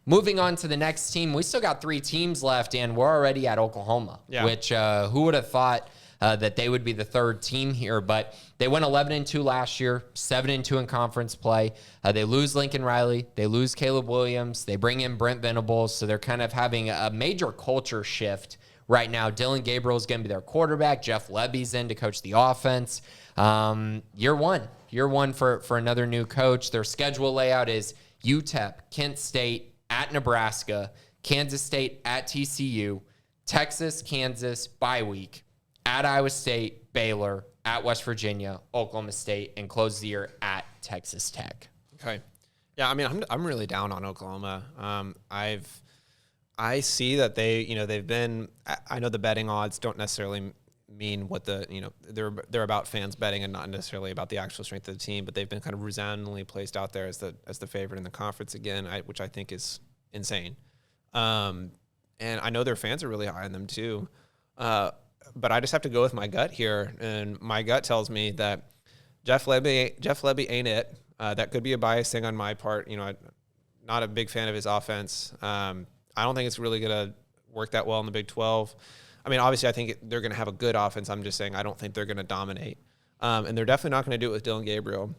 moving on to the next team, we still got 3 teams left, and we're already at Oklahoma, which who would have thought that they would be the 3rd team here, but they went 11-2 last year, 7-2 in conference play. They lose Lincoln Riley. They lose Caleb Williams. They bring in Brent Venables, so they're kind of having a major culture shift right now. Dillon Gabriel is going to be their quarterback. Jeff Lebby's in to coach the offense. Year one for another new coach. Their schedule layout is UTEP, Kent State, at Nebraska, Kansas State at TCU, Texas, Kansas, bye week, at Iowa State, Baylor, at West Virginia, Oklahoma State, and close the year at Texas Tech. Okay. Yeah, I mean, I'm really down on Oklahoma. I see that they've been. I know the betting odds don't necessarily mean what they're about fans betting and not necessarily about the actual strength of the team, but they've been kind of resoundingly placed out there as the favorite in the conference again, which I think is insane. And I know their fans are really high on them too. But I just have to go with my gut here, and my gut tells me that Jeff Lebby ain't it. That could be a bias thing on my part. I'm not a big fan of his offense. I don't think it's really going to work that well in the Big 12. I mean, obviously, I think they're going to have a good offense. I'm just saying I don't think they're going to dominate. And they're definitely not going to do it with Dillon Gabriel.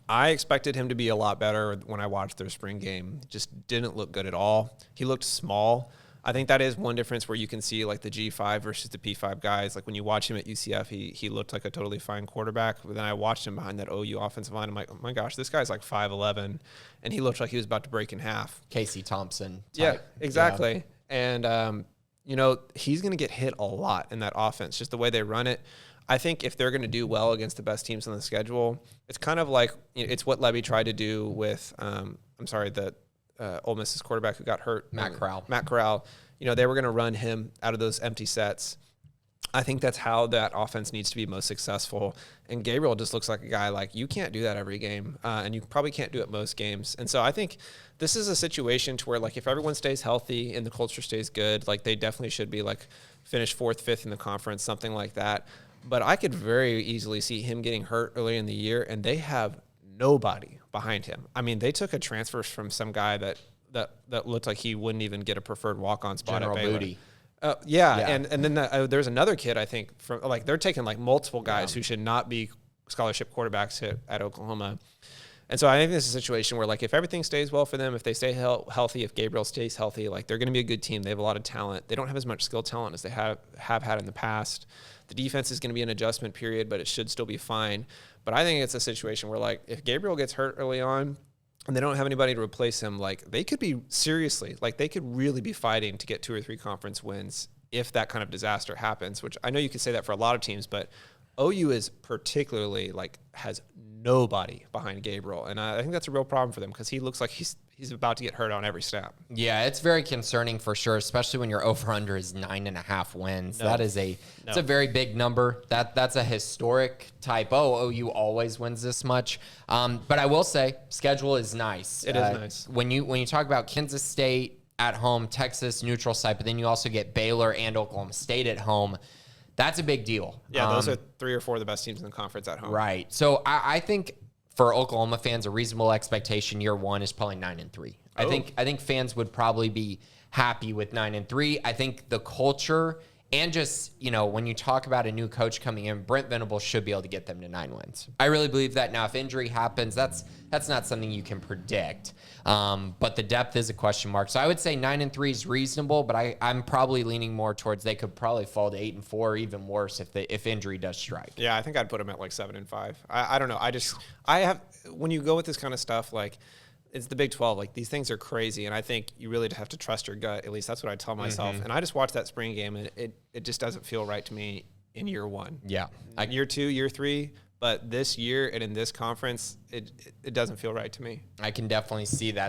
I expected him to be a lot better when I watched their spring game. Just didn't look good at all. He looked small. I think that is one difference where you can see like the G5 versus the P5 guys. Like when you watch him at UCF, he looked like a totally fine quarterback. But then I watched him behind that OU offensive line. I'm like, oh my gosh, this guy's like 5'11", and he looked like he was about to break in half. Casey Thompson type. Yeah, exactly. Yeah. And, he's going to get hit a lot in that offense, just the way they run it. I think if they're going to do well against the best teams on the schedule, it's kind of like it's what Lebby tried to do with, Ole Miss's quarterback who got hurt. Matt Corral. They were going to run him out of those empty sets. I think that's how that offense needs to be most successful. And Gabriel just looks like a guy like you can't do that every game, and you probably can't do it most games. And so I think this is a situation to where like if everyone stays healthy and the culture stays good, like they definitely should be like finish 4th, 5th in the conference, something like that. But I could very easily see him getting hurt early in the year, and they have nobody behind him. I mean, they took a transfer from some guy that looked like he wouldn't even get a preferred walk-on spot General at Baylor. Booty. Yeah, and then there's another kid, I think, from like they're taking like multiple guys who should not be scholarship quarterbacks at Oklahoma. And so I think this is a situation where like if everything stays well for them, if they stay healthy, if Gabriel stays healthy, like they're going to be a good team. They have a lot of talent. They don't have as much skill talent as they have had in the past. The defense is going to be an adjustment period, but it should still be fine. But I think it's a situation where like if Gabriel gets hurt early on and they don't have anybody to replace him, like they could be seriously, like they could really be fighting to get 2 or 3 conference wins if that kind of disaster happens, which I know you could say that for a lot of teams, but OU is particularly like has nobody behind Gabriel. And I think that's a real problem for them because he looks like he's about to get hurt on every snap. Yeah, it's very concerning for sure, especially when your over-under is 9.5 wins. That is it's a very big number. That's a historic type. OU always wins this much. But I will say, schedule is nice. It is nice. When you talk about Kansas State at home, Texas neutral site, but then you also get Baylor and Oklahoma State at home. That's a big deal. Yeah, those are 3 or 4 of the best teams in the conference at home. Right. So I think for Oklahoma fans, a reasonable expectation year one is probably 9-3. I think fans would probably be happy with 9-3. I think the culture and just, when you talk about a new coach coming in, Brent Venables should be able to get them to 9 wins. I really believe that. Now, if injury happens, that's not something you can predict. But the depth is a question mark. So I would say 9-3 is reasonable, but I'm probably leaning more towards they could probably fall to 8-4, or even worse if injury does strike. Yeah, I think I'd put them at like 7-5. I don't know. When you go with this kind of stuff, like it's the Big 12. Like these things are crazy, and I think you really have to trust your gut. At least that's what I tell myself. Mm-hmm. And I just watched that spring game, and it just doesn't feel right to me in year one. Yeah, year 2, year 3. But this year and in this conference, it doesn't feel right to me. I can definitely see that.